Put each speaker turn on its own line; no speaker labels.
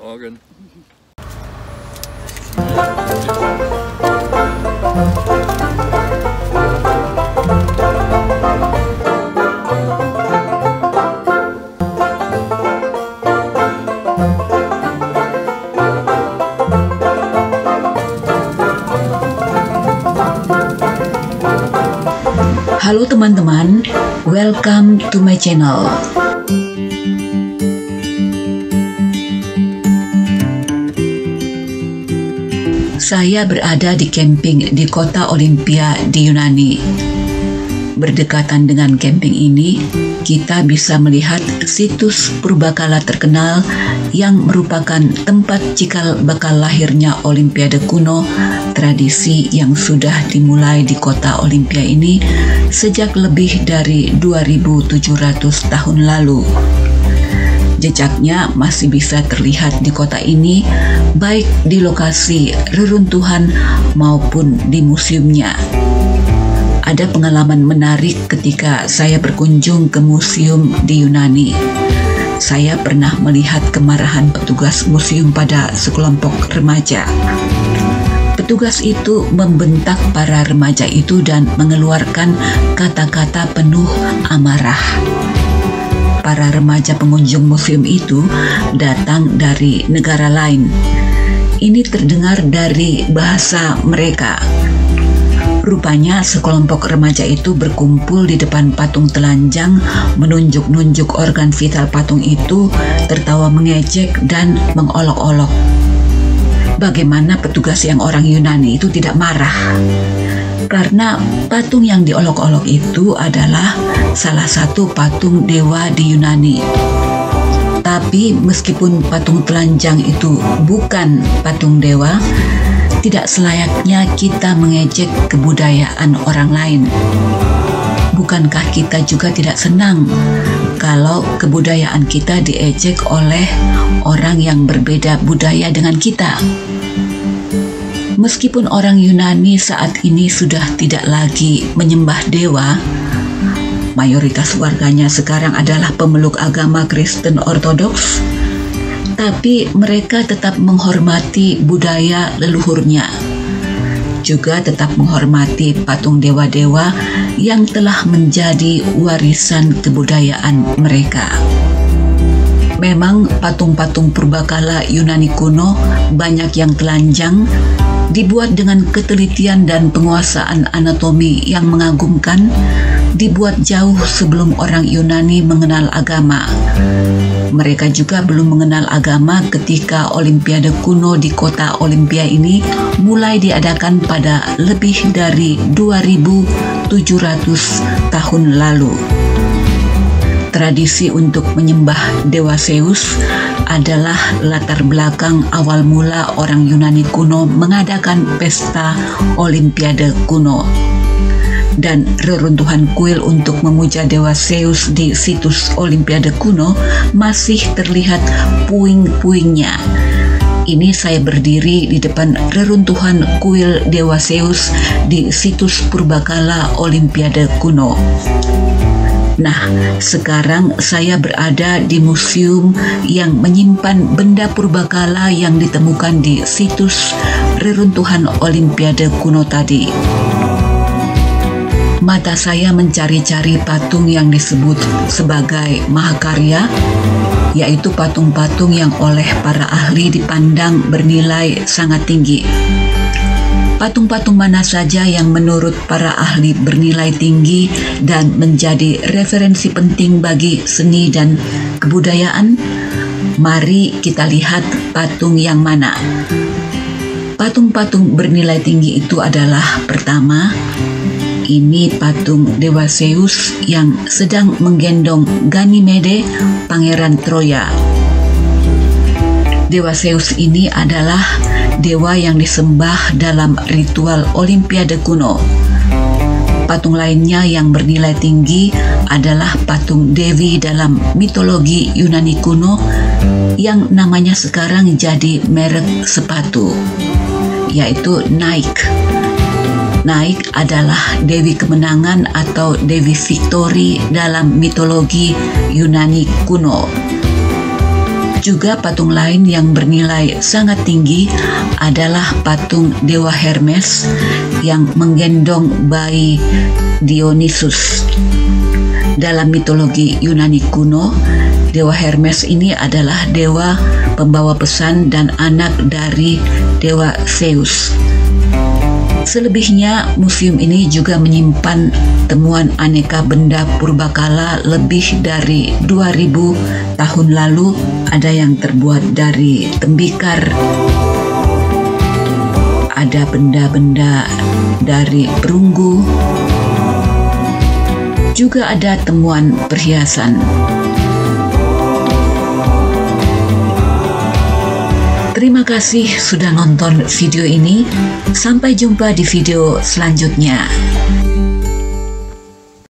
Morgen.
Halo teman-teman, welcome to my channel. Saya berada di camping di kota Olimpia di Yunani. Berdekatan dengan camping ini, kita bisa melihat situs purbakala terkenal yang merupakan tempat cikal bakal lahirnya Olimpiade kuno, tradisi yang sudah dimulai di kota Olimpia ini sejak lebih dari 2700 tahun lalu. Jejaknya masih bisa terlihat di kota ini, baik di lokasi reruntuhan maupun di museumnya. Ada pengalaman menarik ketika saya berkunjung ke museum di Yunani. Saya pernah melihat kemarahan petugas museum pada sekelompok remaja. Petugas itu membentak para remaja itu dan mengeluarkan kata-kata penuh amarah. Para remaja pengunjung museum itu datang dari negara lain. Ini terdengar dari bahasa mereka. Rupanya sekelompok remaja itu berkumpul di depan patung telanjang, menunjuk-nunjuk organ vital patung itu, tertawa mengejek dan mengolok-olok. Bagaimana petugas yang orang Yunani itu tidak marah? Karena patung yang diolok-olok itu adalah salah satu patung dewa di Yunani. Tapi meskipun patung telanjang itu bukan patung dewa, tidak selayaknya kita mengejek kebudayaan orang lain. Bukankah kita juga tidak senang kalau kebudayaan kita diejek oleh orang yang berbeda budaya dengan kita? Meskipun orang Yunani saat ini sudah tidak lagi menyembah dewa, mayoritas warganya sekarang adalah pemeluk agama Kristen Ortodoks, tapi mereka tetap menghormati budaya leluhurnya. Juga tetap menghormati patung dewa-dewa yang telah menjadi warisan kebudayaan mereka. Memang patung-patung purbakala Yunani kuno banyak yang telanjang, dibuat dengan ketelitian dan penguasaan anatomi yang mengagumkan, dibuat jauh sebelum orang Yunani mengenal agama. Mereka juga belum mengenal agama ketika Olimpiade kuno di kota Olimpia ini mulai diadakan pada lebih dari 2700 tahun lalu. Tradisi untuk menyembah Dewa Zeus adalah latar belakang awal mula orang Yunani kuno mengadakan pesta Olimpiade kuno. Dan reruntuhan kuil untuk memuja Dewa Zeus di situs Olimpiade kuno masih terlihat puing-puingnya. Ini saya berdiri di depan reruntuhan kuil Dewa Zeus di situs purbakala Olimpiade kuno. Nah, sekarang saya berada di museum yang menyimpan benda purbakala yang ditemukan di situs reruntuhan Olimpiade kuno tadi. Mata saya mencari-cari patung yang disebut sebagai mahakarya, yaitu patung-patung yang oleh para ahli dipandang bernilai sangat tinggi. Patung-patung mana saja yang menurut para ahli bernilai tinggi dan menjadi referensi penting bagi seni dan kebudayaan? Mari kita lihat patung yang mana. Patung-patung bernilai tinggi itu adalah pertama, ini patung Dewa Zeus yang sedang menggendong Ganymede, pangeran Troya. Dewa Zeus ini adalah dewa yang disembah dalam ritual Olimpiade kuno. Patung lainnya yang bernilai tinggi adalah patung Dewi dalam mitologi Yunani kuno yang namanya sekarang jadi merek sepatu, yaitu Nike. Nike adalah Dewi Kemenangan atau Dewi Victory dalam mitologi Yunani kuno. Juga patung lain yang bernilai sangat tinggi adalah patung Dewa Hermes yang menggendong bayi Dionysus. Dalam mitologi Yunani kuno, Dewa Hermes ini adalah dewa pembawa pesan dan anak dari Dewa Zeus. Selebihnya, museum ini juga menyimpan temuan aneka benda purbakala lebih dari 2000 tahun lalu. Ada yang terbuat dari tembikar, ada benda-benda dari perunggu, juga ada temuan perhiasan. Terima kasih sudah nonton video ini. Sampai jumpa di video selanjutnya.